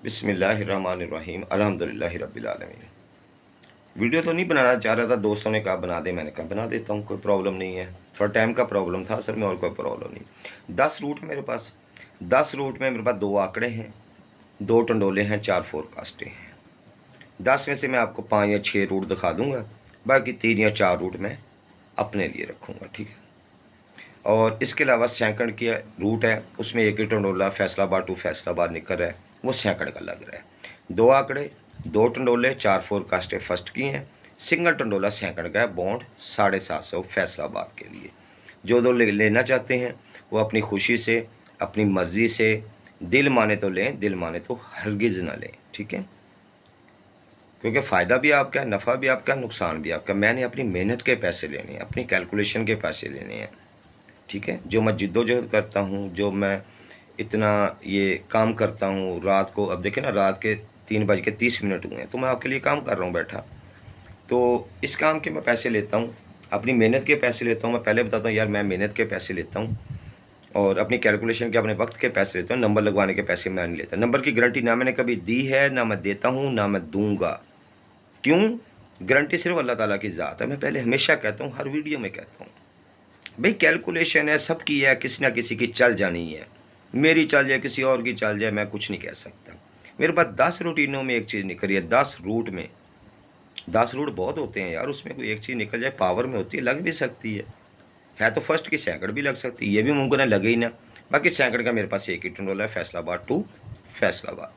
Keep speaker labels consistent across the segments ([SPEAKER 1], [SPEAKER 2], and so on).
[SPEAKER 1] बिस्मिल्लाहिर्रहमानिर्रहीम अल्हम्दुलिल्लाहि रब्बिल आलमीन। वीडियो तो नहीं बनाना चाह रहा था, दोस्तों ने कहा बना दे, मैंने कहा बना देता हूँ, कोई प्रॉब्लम नहीं है। थोड़ा टाइम का प्रॉब्लम था असल में, और कोई प्रॉब्लम नहीं। 10 रूट है मेरे पास। 10 रूट में मेरे पास 2 आंकड़े हैं, 2 टंडोले हैं, 4 फोरकास्टें हैं। 10 में से मैं आपको 5 या 6 रूट दिखा दूंगा, बाकी 3 या 4 रूट मैं अपने लिए रखूँगा, ठीक है। और इसके अलावा सैकड़ की रूट है, उसमें एक ही टंडोला फैसलाबाद टू फैसलाबाद निकल रहा है, वो सैकड़ का लग रहा है। 2 आंकड़े, 2 टंडोले, 4 फोरकास्टें फर्स्ट की हैं। सिंगल टंडोला सैकड़ का है, बॉन्ड 750 फैसलाबाद के लिए। जो दो लेना चाहते हैं वो अपनी खुशी से, अपनी मर्ज़ी से, दिल माने तो लें, दिल माने तो हरगिज़ ना लें, ठीक है। क्योंकि फ़ायदा भी आपका है, नफ़ा भी आपका, नुकसान भी आपका। मैंने अपनी मेहनत के पैसे लेने हैं, अपनी कैलकुलेशन के पैसे लेने हैं, ठीक है। जो मैं जिद्दोजहद करता हूँ, जो मैं इतना ये काम करता हूँ रात को, अब देखिए ना, रात के 3:30 हुए हैं, तो मैं आपके लिए काम कर रहा हूँ बैठा। तो इस काम के मैं पैसे लेता हूँ, अपनी मेहनत के पैसे लेता हूँ। मैं पहले बताता हूँ यार, मैं मेहनत के पैसे लेता हूँ और अपनी कैलकुलेशन के, अपने वक्त के पैसे लेता हूँ। नंबर लगवाने के पैसे मैं नहीं लेता। नंबर की गारंटी ना मैंने कभी दी है, ना मैं देता हूँ, ना मैं दूंगा। क्यों? गारंटी सिर्फ अल्लाह ताला की ज़ात है। मैं पहले हमेशा कहता हूँ, हर वीडियो में कहता हूँ, भाई कैलकुलेशन है, सबकी है, किसी ना किसी की चल जानी है। मेरी चल जाए, किसी और की चल जाए, मैं कुछ नहीं कह सकता। मेरे पास 10 रूटीनों में एक चीज़ निकल रही है। 10 रूट में 10 रूट बहुत होते हैं यार, उसमें कोई एक चीज़ निकल जाए, पावर में होती है, लग भी सकती है तो फर्स्ट की सैकड़ भी लग सकती है, ये भी मुमकिन है, लगे ही ना। बाकी सैकड़ का मेरे पास एक ही टंडोला है, फैसलाबाद टू फैसलाबाद।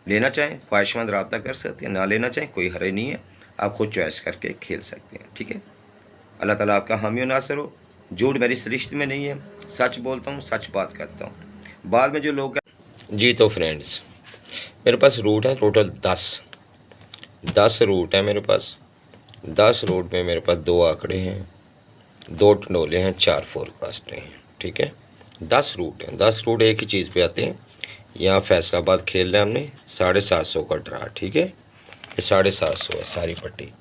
[SPEAKER 1] लेना चाहें ख्वाहिशमंद रब्ता कर सकते हैं, ना लेना चाहें कोई हर्ज नहीं है, आप खुद चॉइस करके खेल सकते हैं, ठीक है। अल्लाह ताला आपका हामी और नासिर हो। झूठ मेरी सरिश्त में नहीं है, सच बोलता हूँ, सच बात करता हूँ। बाद में जो लोग जी, तो फ्रेंड्स मेरे पास रूट है टोटल 10 रूट है मेरे पास। 10 रूट में मेरे पास 2 आंकड़े हैं, 2 टंडोले हैं, 4 फोरकास्टें हैं, ठीक है। 10 रूट हैं, 10 रूट एक ही चीज़ पे आते हैं। यहाँ फैसलाबाद खेल रहे हैं हमने, 750 का ड्रा, ठीक है। ये 750 है सारी पट्टी।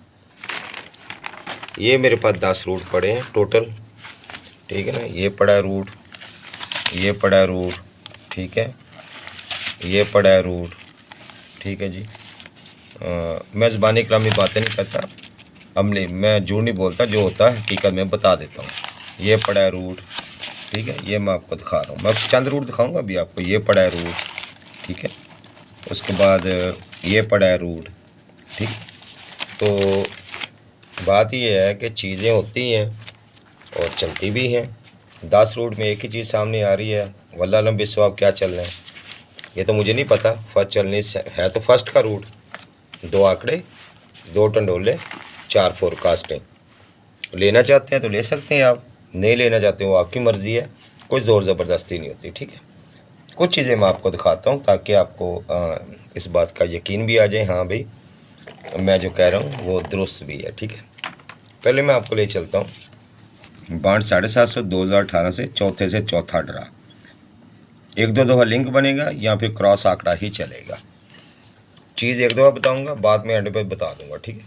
[SPEAKER 1] ये मेरे पास 10 रूट पड़े हैं टोटल, ठीक है ना। ये पड़ा है रूट, ये पड़ा है रूट, ठीक है। ये पड़ा है रूट, ठीक है जी। मैं ज़बानी कलामी बातें नहीं करता, अमली, मैं झूठ नहीं बोलता, जो होता है हकीकत में बता देता हूँ। ये पड़ा है रूट, ठीक है। ये मैं आपको दिखा रहा हूँ, मैं चंद रूट दिखाऊंगा अभी आपको। ये पड़ा है रूट, ठीक है। उसके बाद ये पड़ा है रूट, ठीक। तो बात ये है कि चीज़ें होती हैं और चलती भी हैं। 10 रूट में एक ही चीज़ सामने आ रही है, वल्लाह अलम बिस्वाब क्या चल रहे हैं ये तो मुझे नहीं पता। फर्स्ट चलने से है तो फर्स्ट का रूट, 2 आंकड़े, 2 टंडोले, 4 फोरकास्टें। लेना चाहते हैं तो ले सकते हैं आप, नहीं लेना चाहते हो आपकी मर्ज़ी है, कोई ज़ोर ज़बरदस्ती नहीं होती, ठीक है। कुछ चीज़ें मैं आपको दिखाता हूँ ताकि आपको इस बात का यकीन भी आ जाए, हाँ भाई मैं जो कह रहा हूँ वो दुरुस्त भी है, ठीक है। पहले मैं आपको ले चलता हूँ बांड 750 2018 से चौथे से चौथा ड्रा। 1-2 दफ़ा लिंक बनेगा या फिर क्रॉस आंकड़ा ही चलेगा। चीज़ एक दफ़ा बताऊँगा, बाद में एंड पे बता दूँगा, ठीक है।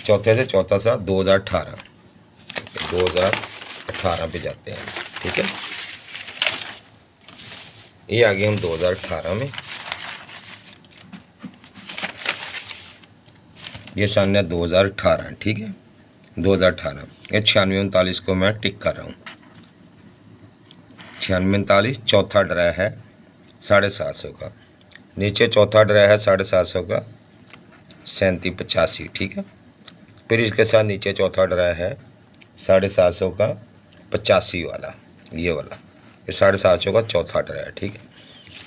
[SPEAKER 1] चौथे से चौथा सा 2018 पे जाते हैं, ठीक है। ये आ गए हम 2018 में। ये सन है 2018, ठीक है। 2018 ये 9639 को मैं टिक कर रहा हूँ। 9639 चौथा ड्रा है 750 का, नीचे चौथा ड्रा है 750 का 3785, ठीक है। फिर इसके साथ नीचे चौथा ड्रा है 750 का 85 वाला, ये वाला, ये 750 का चौथा ड्रा है, ठीक है।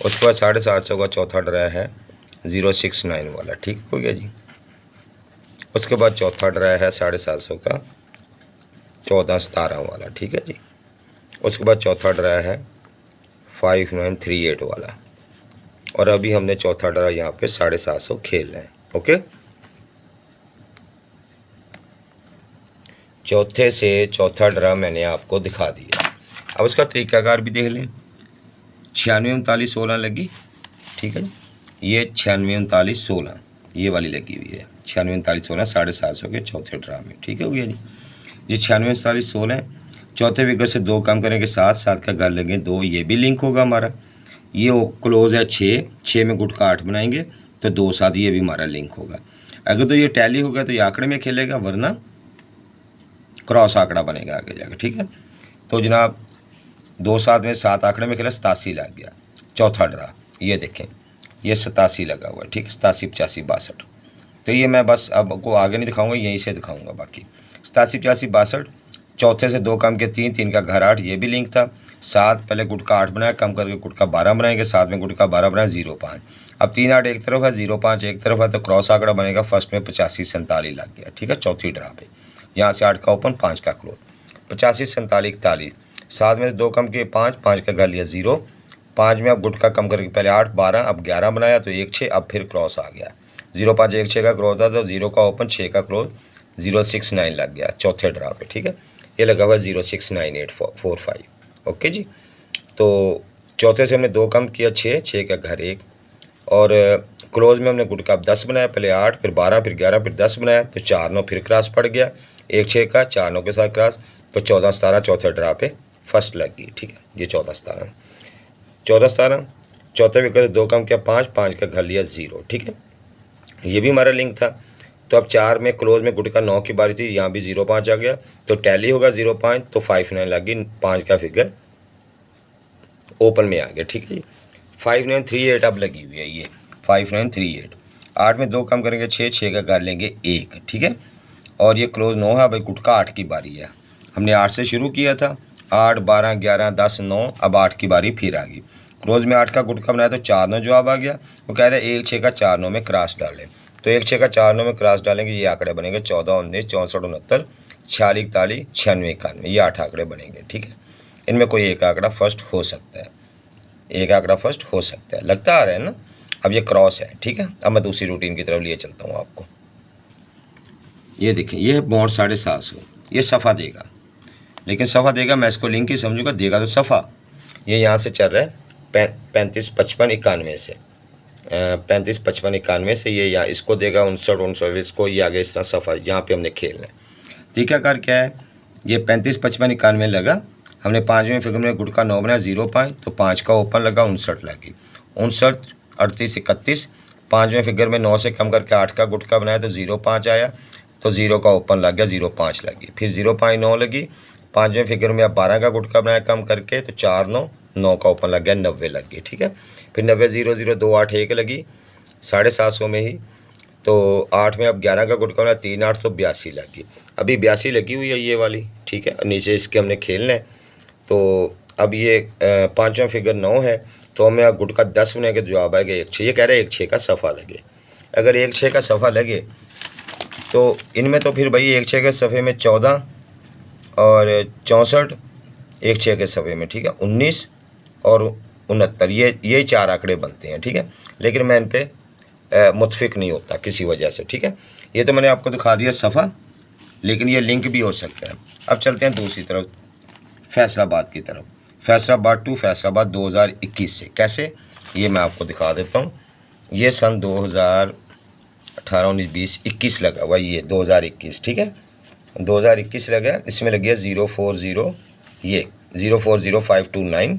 [SPEAKER 1] उसके बाद 750 का चौथा ड्रा है 069 वाला, ठीक हो गया जी। उसके बाद चौथा ड्रा है 750 का 1417 वाला, ठीक है जी। उसके बाद चौथा ड्रा है 5938 वाला, और अभी हमने चौथा ड्रा यहाँ पे 750 खेल रहे हैं, ओके। चौथे से चौथा ड्रा मैंने आपको दिखा दिया। अब उसका तरीकाकार भी देख लें। 963916 लगी, ठीक है। ये 963916 ये वाली लगी हुई है, 963916 750 के चौथे ड्रा में, ठीक है हो गया जी। ये 963916 चौथे फिगर से 2 कम करने के साथ साथ का घर लगे 2, ये भी लिंक होगा हमारा। ये क्लोज है 6, 6 में गुट का 8 बनाएंगे तो 2 7 ये भी हमारा लिंक होगा। अगर तो ये टैली होगा तो ये आंकड़े में खेलेगा, वरना क्रॉस आंकड़ा बनेगा आगे जाकर, ठीक है। तो जनाब 2 7 में 7 आंकड़े में खेला, 87 लग गया। चौथा ड्रा ये देखें, ये 87 लगा हुआ है, ठीक है, 87 85 62। तो ये मैं बस अब को आगे नहीं दिखाऊंगा, यहीं से दिखाऊंगा बाकी। 87 85 62, चौथे से 2 कम के 3, 3 का घर 8, ये भी लिंक था। 7 पहले गुट का 8 बनाया, कम करके गुट का 12 बनाएंगे, 7 में गुट का 12 बनाया, 0 5। अब 3 8 एक तरफ है, 0 5 एक तरफ है, तो क्रॉस आंकड़ा बनेगा। फर्स्ट में 85 47 लग गया, ठीक है, चौथी ड्रा पे। यहाँ से 8 का ओपन, 5 का क्लोज, 85 47 41। 7 में से 2 कम के 5, 5 का घर लिया 0, 5 में अब गुट का कम करके पहले 8 12, अब 11 बनाया तो 1 6, अब फिर क्रॉस आ गया। 0 5 1 6 का क्लोज था, तो 0 का ओपन, 6 का क्लोज, 0 6 9 लग गया चौथे ड्रा पे, ठीक है। ये लगा हुआ 0 6 9 8 4 5। ओके जी। तो चौथे से हमने 2 कम किया 6, 6 का घर 1, और क्लोज में हमने गुट का 10 बनाया, पहले 8 फिर 12 फिर 11 फिर 10 बनाया, तो 4 9 फिर क्रॉस पड़ गया, 1 6 का 4 9 के साथ क्रॉस, तो 14 17 चौथे ड्रा पे फर्स्ट लग गई, ठीक है। ये 14 17 चौथे विकेट से 2 कम किया 5, 5 का घर लिया 0, ठीक है। ये भी हमारा लिंक था। तो अब 4 में क्लोज में गुट का 9 की बारी थी, यहाँ भी 0 5 आ गया, तो टैली होगा 0 5, तो 5 9 लग गई, 5 का फिगर ओपन में आ गया, ठीक है जी। 5 9 3 8 अब लगी हुई है, ये 5 9 3 8। 8 में 2 कम करेंगे 6, 6 का कर लेंगे 1, ठीक है। और ये क्लोज 9 है, भाई गुट का 8 की बारी है। हमने 8 से शुरू किया था, 8 12 11 10 9, अब 8 की बारी फिर आ गई। क्लोज में 8 का गुट का बनाया तो 4 9 जवाब आ गया। वो कह रहे 1 6 का 4 9 में क्रॉस डालें, तो 1 6 का 4 9 में क्रॉस डालेंगे, ये आंकड़े बनेंगे 14 19 64 69 46 41 96 91, ये 8 आंकड़े बनेंगे, ठीक है। इनमें कोई एक आंकड़ा फर्स्ट हो सकता है, एक आंकड़ा फर्स्ट हो सकता है, लगता आ रहा है ना। अब ये क्रॉस है, ठीक है। अब मैं दूसरी रूटीन की तरफ लिए चलता हूँ आपको। ये देखें, ये है बॉन्ड 750, ये सफ़ा देगा, लेकिन सफ़ा देगा, मैं इसको लिंक ही समझूंगा, देगा तो सफ़ा। ये यहाँ से चल रहा है 35 55 91 से, 35 55 91 से ये यहाँ इसको देगा 59 59, इसको ये आगे इस तरह सफ़ा, यहाँ पे हमने खेलना है। तरीकाकार क्या है, ये 35 55 91 लगा, हमने 5वें फिगर में गुट का 9 बनाया 0 5, तो 5 का ओपन लगा, 59 लगी, 59 38 31। 5वें फिगर में 9 से कम करके 8 का गुट का बनाया तो 0 5 आया, तो 0 का ओपन लग गया, 0 5 लगी, फिर 0 5 9 लगी। 5वें फिगर में अब 12 का गुट का बनाया कम करके, तो 4 9, 9 का ओपन लग गया, 90 लग गई, ठीक है। फिर 90 0 0 2 8 1 लगी 750 में ही, तो 8 में अब 11 का गुट का बनाया 3 8, तो 82 लगी। अभी 82 लगी हुई है ये वाली, ठीक है। नीचे इसके हमने खेलना है, तो अब ये 5वां फिगर 9 है, तो हमें गुट का 10 बनाने के जवाब आएगा 1 6। ये कह रहे हैं 1 6 का सफ़ा लगे, अगर 1 6 का सफ़ा लगे तो इनमें तो फिर भाई 1 6 के सफ़े में 14 और 64, 1 6 के सफ़े में, ठीक है, 19 और 69, ये 4 आंकड़े बनते हैं, ठीक है। लेकिन मैं इन पर मुतफिक नहीं होता किसी वजह से, ठीक है। ये तो मैंने आपको दिखा दिया सफ़ा, लेकिन ये लिंक भी हो सकता है। अब चलते हैं दूसरी तरफ, फैसलाबाद की तरफ। फैसलाबाद टू फैसलाबाद 2021 से कैसे, ये मैं आपको दिखा देता हूँ। ये सन 2018 19 20 21 लगा हुआ, ये 2021, ठीक है, 2021 लगा। इसमें लग गया 040, ये 040529,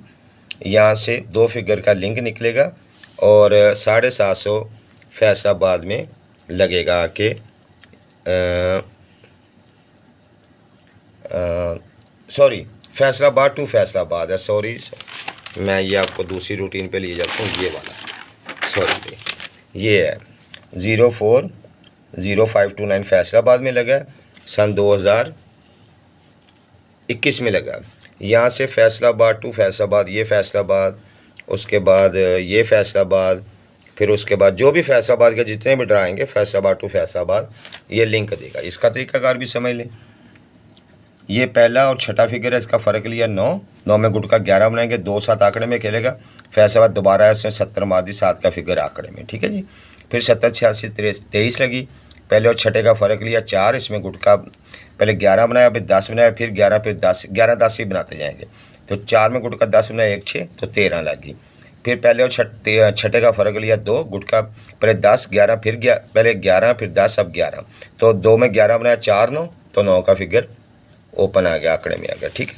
[SPEAKER 1] यहाँ से 2 फिगर का लिंक निकलेगा और 750 फैसलाबाद में लगेगा कि सॉरी फैसलाबाद टू फैसलाबाद है, सॉरी मैं ये आपको दूसरी रूटीन पे लिए जाता हूँ, ये वाला सॉरी, ये है 0400529 फैसलाबाद में लगा, सन 2021 में लगा। यहाँ से फैसलाबाद टू फैसलाबाद, ये फैसलाबाद, उसके बाद ये फैसलाबाद, फिर उसके बाद जो भी फैसलाबाद के जितने भी ड्राएंगे फैसलाबाद टू फैसलाबाद, ये लिंक देगा। इसका तरीकाकार भी समझ लें, ये पहला और छठा फिगर है, इसका फ़र्क लिया 9 9 में गुट का 11 बनाएंगे, 2 7 आंकड़े में खेलेगा। फैसलाबाद दोबारा है, उसमें 70 मादी 7 का फिगर आंकड़े में, ठीक है जी। फिर 70 86 23 लगी, पहले और छठे का फ़र्क लिया 4, इसमें गुट का पहले 11 बनाया, फिर 10 बनाया, फिर 11 फिर 10 11 10 ही बनाते जाएंगे, तो 4 में गुट का 10 बनाया 1 6, तो 13 लगी। फिर पहले और छठे का फ़र्क लिया 2, गुट का पहले 10 11 फिर पहले 11 फिर 10 अब 11, तो 2 में 11 बनाया 4 9, तो 9 का फिगर ओपन आ गया, आंकड़े में आ गया, ठीक है।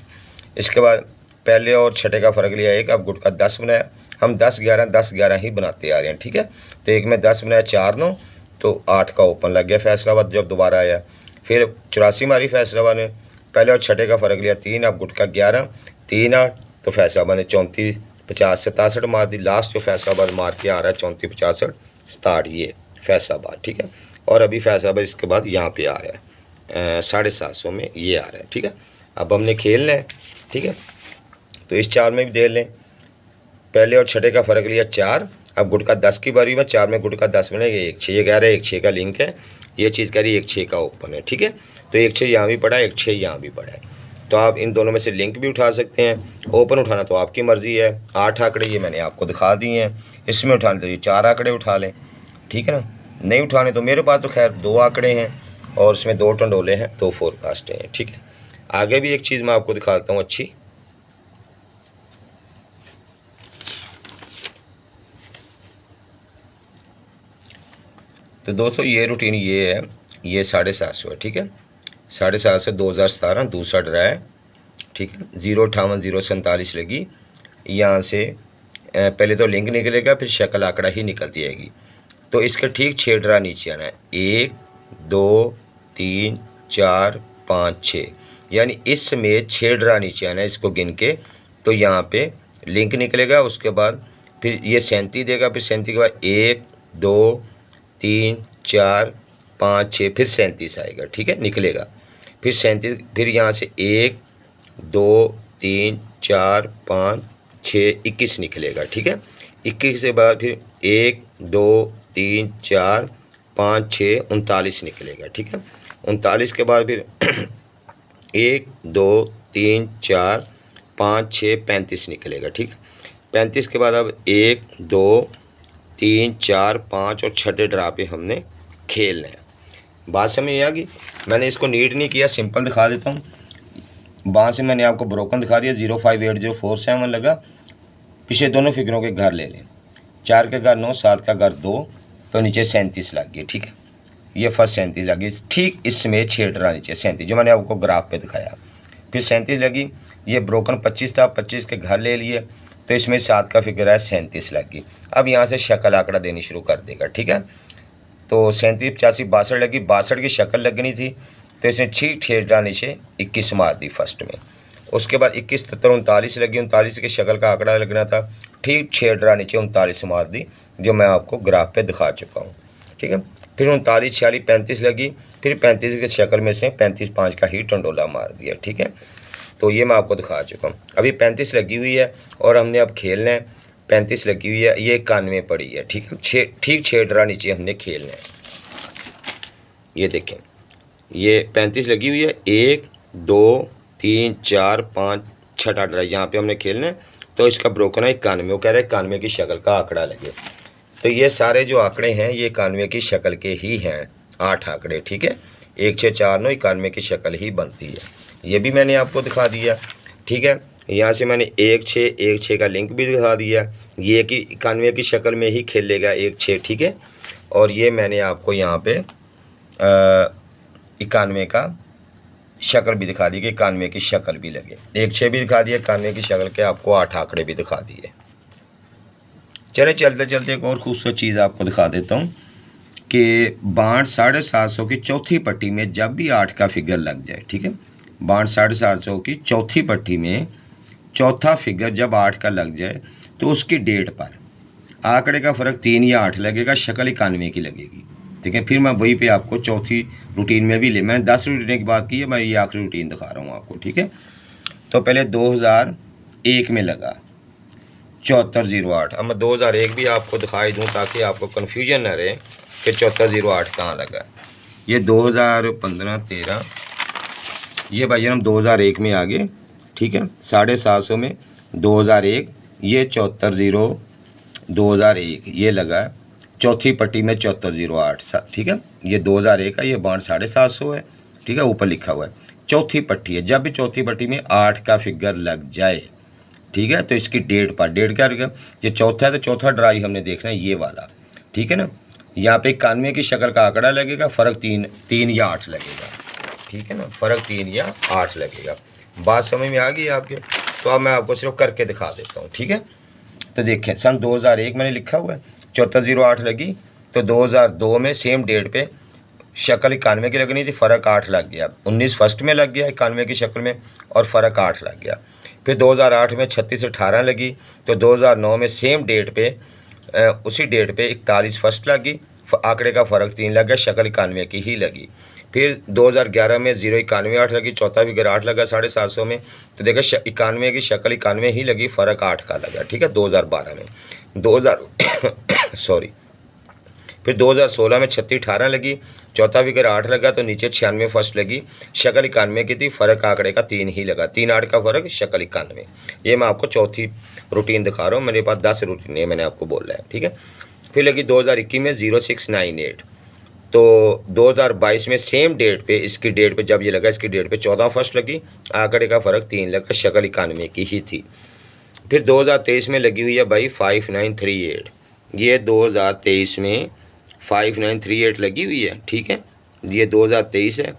[SPEAKER 1] इसके बाद पहले और छठे का फ़र्क लिया 1, अब गुट का 10 बनाया, हम 10-11 ही बनाते आ रहे हैं, ठीक है। तो एक में 10 बनाया, 4-9 तो 8 का ओपन लग गया फैसलाबाद जब दोबारा आया। फिर 84 मारी फैसलाबाद ने, पहले और छठे का फ़र्क लिया 3, अब गुटका 11, 3-8 तो फैसलाबाद ने 34, 50, 67 मार दी। लास्ट जो फैसलाबाद मार के आ रहा है 34, 50, 67 ये फैसलाबाद, ठीक है। और अभी फैसलाबाद इसके बाद यहाँ पे आ रहा है 750 में ये आ रहा है, ठीक है। अब हमने खेलना है, ठीक है। तो इस 4 में भी दे लें, पहले और छठे का फ़र्क लिया 4, अब गुटका 10 की बारी में 4 में गुटका 10 में ये 1-6, ये कह रहा है 1-6 का लिंक है, ये चीज़ कह रही है 1-6 का ओपन है, ठीक है। तो 1-6 यहाँ भी पड़ा है, 1-6 यहाँ भी पड़ा है, तो आप इन दोनों में से लिंक भी उठा सकते हैं। ओपन उठाना तो आपकी मर्ज़ी है। 8 आंकड़े ये मैंने आपको दिखा दिए हैं, इसमें उठाने तो ये 4 आंकड़े उठा लें, ठीक है ना। नहीं उठाने तो मेरे पास तो खैर 2 आंकड़े हैं और इसमें 2 टंडोले हैं, 2 फोरकास्टें हैं, ठीक है। आगे भी एक चीज़ मैं आपको दिखाता हूँ अच्छी। तो दोस्तों ये रूटीन ये है, ये 750 है, ठीक है। 750 2017 दूसरा ड्रा है, ठीक है। 058-047 लगी यहाँ से, पहले तो लिंक निकलेगा, फिर शक्ल आंकड़ा ही निकल जाएगी। तो इसके ठीक 6 ड्रा नीचे आना है, 1 2 3 4 5 6, यानी इसमें 6 ड्रा नीचे आना है इसको गिन के। तो यहाँ पे लिंक निकलेगा, उसके बाद फिर ये 37 देगा, फिर 37 के बाद 1 2 3 4 5 6, फिर 37 आएगा, ठीक है, निकलेगा। फिर 37, फिर यहाँ से 1 2 3 4 5 6 21 निकलेगा, ठीक है। 21 के बाद फिर 1 2 3 4 5 6 39 निकलेगा, ठीक है। 39 के बाद फिर 1 2 3 4 5 6 35 निकलेगा, ठीक है। 35 के बाद अब 1 2 3 4 5 और छठे ड्रा पे हमने खेलना है। बात समझ आ गई। मैंने इसको नीट नहीं किया, सिंपल दिखा देता हूँ। वहाँ से मैंने आपको ब्रोकन दिखा दिया, 058047 लगा। पीछे दोनों फिगरों के घर ले लें, 4 के घर 9, 7 का घर 2, तो नीचे 37 लग गई, ठीक है। ये फर्स्ट 37 लगी, ठीक इसमें 6 ड्रा नीचे 37 जो मैंने आपको ग्राफ पे दिखाया। फिर 37 लगी, ये ब्रोकन 25 था, 25 के घर ले लिए, तो इसमें 7 का फिगर है 37 लगी। अब यहाँ से शक्ल आंकड़ा देनी शुरू कर देगा, ठीक है। तो 37 85 62 लगी, 62 की शक्ल लगनी थी, तो इसने ठीक 6 ड्रा नीचे 21 मार दी फर्स्ट में। उसके बाद 21 73 39 लगी, 39 की शक्ल का आंकड़ा लगना था, ठीक 6 ड्रा नीचे 39 मार दी, जो मैं आपको ग्राफ पे दिखा चुका हूँ, ठीक है। फिर 39 46 35 लगी, फिर 35 की शक्ल में से 35 5 का ही टंडोला मार दिया, ठीक है। तो ये मैं आपको दिखा चुका हूँ। अभी 35 लगी हुई है और हमने अब खेलना है। 35 लगी हुई है, ये 91 पड़ी है, ठीक है। ठीक 6 ड्रा नीचे हमने खेलना है। ये देखें, ये 35 लगी हुई है, 1 2 3 4 5 छठा ड्रा यहाँ पे हमने खेलना है। तो इसका ब्रोकन है 91, वो कह रहे हैं 91 की शक्ल का आंकड़ा लगे। तो ये सारे जो आंकड़े हैं ये 91 की शक्ल के ही हैं, 8 आंकड़े, ठीक है। 1 6 4 9 91 की शक्ल ही बनती है। ये भी मैंने आपको दिखा दिया, ठीक है। यहाँ से मैंने 1 6 का लिंक भी दिखा दिया, ये कि 91 की शक्ल में ही खेलेगा 1 6, ठीक है। और ये मैंने आपको यहाँ पे 91 का शक्ल भी दिखा दी कि 91 की शक्ल भी लगे, 1 6 भी दिखा दिया, 91 की शक्ल के आपको 8 आंकड़े भी दिखा दिए। चले चलते चलते एक और खूबसूरत चीज़ आपको दिखा देता हूँ कि 62 की चौथी पट्टी में जब भी 8 का फिगर लग जाए, ठीक है। 62 की चौथी पट्टी में चौथा फिगर जब 8 का लग जाए तो उसकी डेट पर आंकड़े का फ़र्क 3 या 8 लगेगा, शक्ल 91 की लगेगी, ठीक है। फिर मैं वहीं पे आपको चौथी रूटीन में भी ले, मैंने 10 रूटीन की बात की है, मैं ये आखिरी रूटीन दिखा रहा हूँ आपको, ठीक है। तो पहले 2001 में लगा 7408। अब मैं 2001 भी आपको दिखाई दूँ ताकि आपको कन्फ्यूजन न रहे कि 7408 कहाँ लगा। ये 2015 13 ये भाई हम 2001 में आ गए, ठीक है। 750 में 2001, ये 74 2001 ये लगा चौथी पट्टी में 7408, ठीक है। ये 2001 का, ये बांड 750 है, ठीक है, ऊपर लिखा हुआ है चौथी पट्टी है। जब भी चौथी पट्टी में 8 का फिगर लग जाए, ठीक है, तो इसकी डेट पर, डेट क्या रहेगा, ये चौथा है तो चौथा ड्राई हमने देखना है ये वाला, ठीक है ना। यहाँ पे 91 की शक्ल का आंकड़ा लगेगा, फ़र्क 3 या 8 लगेगा, ठीक है ना, फ़र्क 3 या 8 लगेगा। बात समझ में आ गई आपके। तो अब मैं आपको सिर्फ करके दिखा देता हूँ, ठीक है। तो देखें सन 2001 मैंने लिखा हुआ है, 7408 लगी, तो 2002 में सेम डेट पे शक्ल 91 की लगनी थी, फ़र्क 8 लग गया। 19 फर्स्ट में लग गया 91 की शक्ल में और फ़र्क 8 लग गया। फिर 2008 में 3618 लगी, तो 2009 में सेम डेट पे उसी डेट पे 41 फर्स्ट लगी, आंकड़े का फ़र्क 3 लग गया, शक्ल 91 की ही लगी। फिर 2011 में 091 लगी, चौथा फिगर 8 लगा 750 में, तो देखा 91 की शक्ल 91 ही लगी, फ़र्क 8 का लगा, ठीक है। 2012 में 2000 सॉरी, फिर 2016 में 3618 लगी, चौथा फिगर 8 लगा, तो नीचे 96 फर्स्ट लगी, शक्ल 91 की थी, फ़र्क आंकड़े का 3 ही लगा, 3 8 का फ़र्क, शक्ल 91। ये मैं आपको चौथी रूटीन दिखा रहा हूँ, मेरे पास 10 रूटीन है, मैंने आपको बोला है, ठीक है। फिर लगी 2021 में 0698, तो 2022 में सेम डेट पे, इसकी डेट पे जब ये लगा, इसकी डेट पे 14 फर्स्ट लगी, आंकड़े का फ़र्क 3 लगा, शक्ल 91 की ही थी। फिर 2023 में लगी हुई है भाई 5938, ये 2023 में 5938 लगी हुई है, ठीक है। ये 2023 है,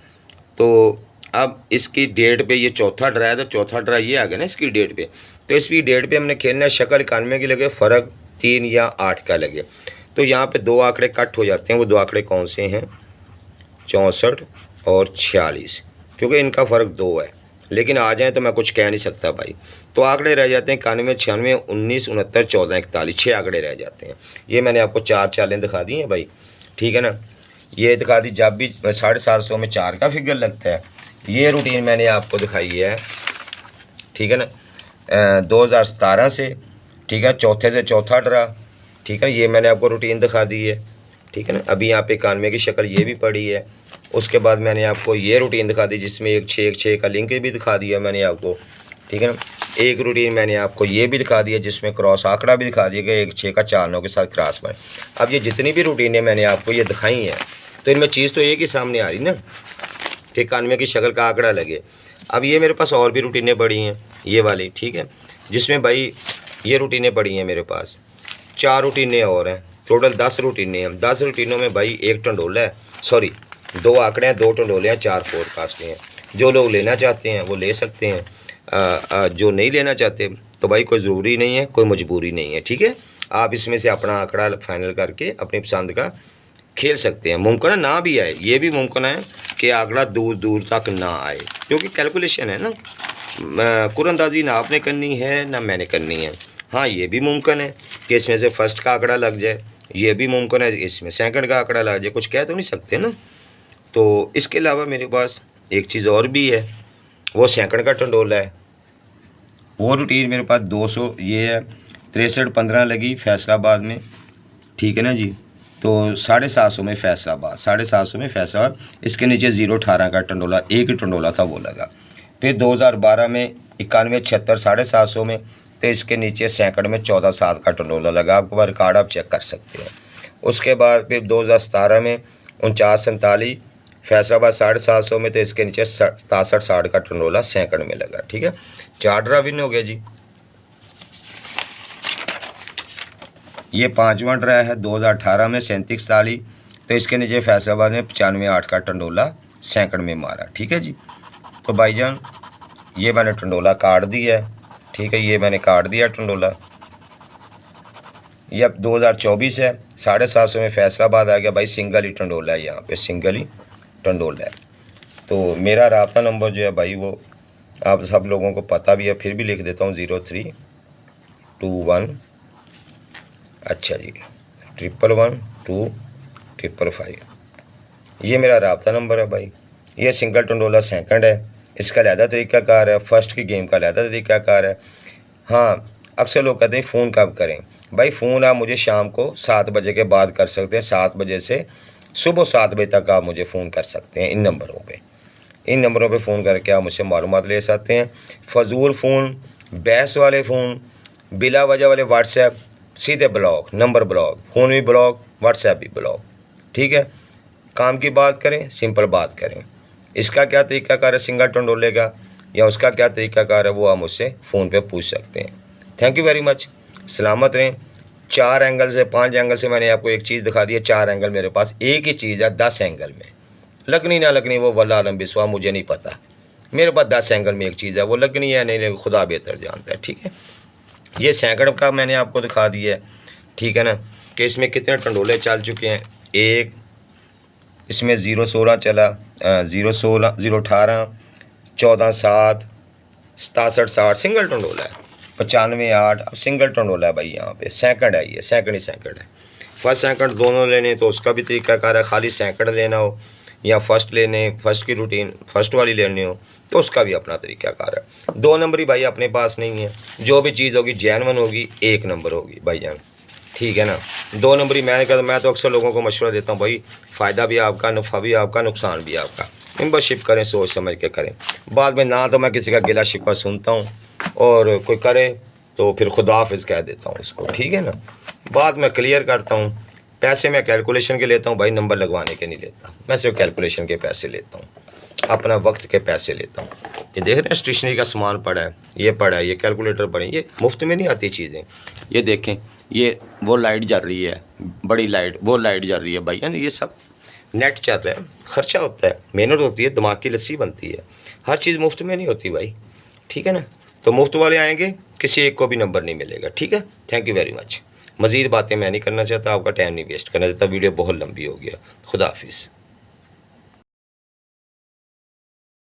[SPEAKER 1] तो अब इसकी डेट पे ये चौथा ड्रा है, तो चौथा ड्रा ये आ गया ना इसकी डेट पे, तो इसकी डेट पे हमने खेलना है शक्ल 91 की लगे, फ़र्क 3 या 8 का लगे। तो यहाँ पे 2 आंकड़े कट हो जाते हैं, वो 2 आंकड़े कौन से हैं, 64 और 46, क्योंकि इनका फ़र्क 2 है, लेकिन आ जाए तो मैं कुछ कह नहीं सकता भाई। तो आंकड़े रह जाते हैं 91, 96, 19, 69, 14, 41, 6 आंकड़े रह जाते हैं। ये मैंने आपको 4 चालें दिखा दी हैं भाई, ठीक है ना। ये दिखा दी, जब भी 750 में 4 का फिगर लगता है। ये रूटीन मैंने आपको दिखाई है, ठीक है ना, 2017 से, ठीक है, चौथे से चौथा ड्रा, ठीक है। ये मैंने आपको रूटीन दिखा दी है, ठीक है ना। अभी यहाँ पे 91 की शक्ल ये भी पड़ी है। उसके बाद मैंने आपको ये रूटीन दिखा दी, जिसमें एक 6 का लिंक भी दिखा दिया मैंने आपको, ठीक है ना। एक रूटीन मैंने आपको ये भी दिखा दिया, जिसमें क्रॉस आंकड़ा भी दिखा दिया गया, 1 6 का 4 9 के साथ क्रॉस बने। अब ये जितनी भी रूटीनें मैंने आपको ये दिखाई हैं, तो इनमें चीज़ तो एक ही सामने आ रही ना कि 91 की शक्ल का आंकड़ा लगे। अब ये मेरे पास और भी रूटीनें पड़ी हैं, ये वाली, ठीक है, जिसमें भाई ये रूटीनें पड़ी हैं मेरे पास, 4 रूटीनें और हैं, टोटल 10 रूटीनें हैं। 10 रूटीनों में भाई 1 टंडोला है, सॉरी 2 आंकड़े हैं, 2 टंडोले हैं, 4 फोरकास्टें हैं। जो लोग लेना चाहते हैं वो ले सकते हैं, जो नहीं लेना चाहते तो भाई कोई ज़रूरी नहीं है, कोई मजबूरी नहीं है, ठीक है। आप इसमें से अपना आंकड़ा फाइनल करके अपनी पसंद का खेल सकते हैं। मुमकिन है ना भी आए, ये भी मुमकिन है कि आंकड़ा दूर दूर तक ना आए, क्योंकि कैलकुलेशन है ना, कुरअंदाजी ना आपने करनी है ना मैंने करनी है। हाँ, ये भी मुमकिन है कि इसमें से फर्स्ट का आंकड़ा लग जाए, ये भी मुमकिन है इसमें सेकंड का आंकड़ा लग जाए, कुछ कह तो नहीं सकते ना। तो इसके अलावा मेरे पास एक चीज़ और भी है, वो सेकंड का टंडोला है। वो रूटीन मेरे पास 200 ये है, 6315 लगी फैसलाबाद में, ठीक है ना जी। तो 750 में फैसलाबाद, 750 में फैसलाबाद, इसके नीचे 018 का टंडोला, एक ही टंडोला था वो लगा। फिर 2012 में 91 76 750 में, तो इसके नीचे सेकंड में 14 7 का टंडोला लगा। आपको रिकॉर्ड आप चेक कर सकते हैं। उसके बाद फिर 2017 में 49 47 फैसलाबाद 750 में, तो इसके नीचे 67 60 का टंडोला सेकंड में लगा, ठीक है। 4 ड्रा विन हो गया जी। ये 5वां ड्रा है 2018 में 37 41, तो इसके नीचे फैसलाबाद ने 95 8 का टंडोला सेकंड में मारा, ठीक है जी। तो भाईजान ये मैंने टंडोला काट दिया है, ठीक है, ये मैंने काट दिया टंडोला। ये अब 2024 है, 750 में फैसलाबाद आ गया भाई, सिंगल ही टंडोला है, यहाँ पे सिंगल ही टंडोला है। तो मेरा राब्ता नंबर जो है भाई वो आप सब लोगों को पता भी है, फिर भी लिख देता हूँ, 0321, अच्छा जी, 111255। ये मेरा राब्ता नंबर है भाई। ये सिंगल टंडोला सेकंड है, इसका अलहदा तरीक़ाकार है, फर्स्ट की गेम का अलहदा तरीक़ाकार है। हाँ, अक्सर लोग कहते हैं फ़ोन कब करें, भाई फ़ोन आप मुझे शाम को 7 बजे के बाद कर सकते हैं, 7 बजे से सुबह 7 बजे तक आप मुझे फ़ोन कर सकते हैं। इन नंबरों पे फ़ोन करके आप मुझसे मालूमात ले सकते हैं। फ़जूल फ़ोन, बहस वाले फ़ोन, बिला वजह वाले व्हाट्सएप सीधे ब्लॉक, नंबर ब्लॉक, फ़ोन भी ब्लॉक, व्हाट्सएप भी ब्लॉक, ठीक है। काम की बात करें, सिंपल बात करें, इसका क्या तरीक़ाकार है सिंगल टंडोले का, या उसका क्या तरीक़ाकार है, वो आप मुझसे फ़ोन पे पूछ सकते हैं। थैंक यू वेरी मच, सलामत रहें। 4 एंगल से 5 एंगल से मैंने आपको एक चीज़ दिखा दी है, 4 एंगल मेरे पास, एक ही चीज़ है 10 एंगल में, लगनी ना लगनी वो वल्लाह आलम बिस्वा, मुझे नहीं पता। मेरे पास 10 एंगल में एक चीज़ है, वो लगनी है नहीं, खुदा बेहतर जानता है, ठीक है। ये सैकड़ का मैंने आपको दिखा दिया है, ठीक है ना, कि इसमें कितने टंडोले चल चुके हैं। एक इसमें 0-16 चला, 0-16, 0-18, 14-7, 67-60 सिंगल टंडोला है, 95-8 अब सिंगल टंडोला है भाई। यहाँ पे सैकड़ है, ये सैकड़ ही सैकड़ है। फर्स्ट सैकड़ दोनों लेने तो उसका भी तरीकाकार है, खाली सैकड़ लेना हो या फर्स्ट लेने, फर्स्ट की रूटीन फर्स्ट वाली लेनी हो तो उसका भी अपना तरीकाकार है। 2 नंबरी भाई अपने पास नहीं है, जो भी चीज़ होगी जेन्युइन होगी, 1 नंबर होगी भाईजान, ठीक है ना। 2 नंबरी मैं तो अक्सर लोगों को मशवरा देता हूँ भाई, फ़ायदा भी आपका, नफ़ा भी आपका, नुकसान भी आपका, मेंबरशिप करें, सोच समझ के करें। बाद में ना तो मैं किसी का गिला शिकवा सुनता हूँ, और कोई करे तो फिर खुदा हाफिज़ कह देता हूँ इसको, ठीक है ना। बाद में क्लियर करता हूँ, पैसे मैं कैलकुलेशन के लेता हूँ भाई, नंबर लगवाने के नहीं लेता, मैं सिर्फ कैलकुलेशन के पैसे लेता हूँ, अपना वक्त के पैसे लेता हूँ। ये देख रहे हैं स्टेशनरी का सामान पड़ा है, ये पड़ा है, ये कैलकुलेटर पड़े, ये मुफ्त में नहीं आती चीज़ें। ये देखें, ये वो लाइट जल रही है, बड़ी लाइट, वो लाइट जल रही है भाई, यानी ये सब नेट चल रहा है, ख़र्चा होता है, मेहनत होती है, दिमाग की लस्सी बनती है, हर चीज़ मुफ्त में नहीं होती भाई, ठीक है ना। तो मुफ्त वाले आएंगे, किसी एक को भी नंबर नहीं मिलेगा, ठीक है। Thank you very much. मज़ीद बातें मैं नहीं करना चाहता, आपका टाइम नहीं वेस्ट करना चाहता, वीडियो बहुत लंबी हो गया। खुदा हाफिज़।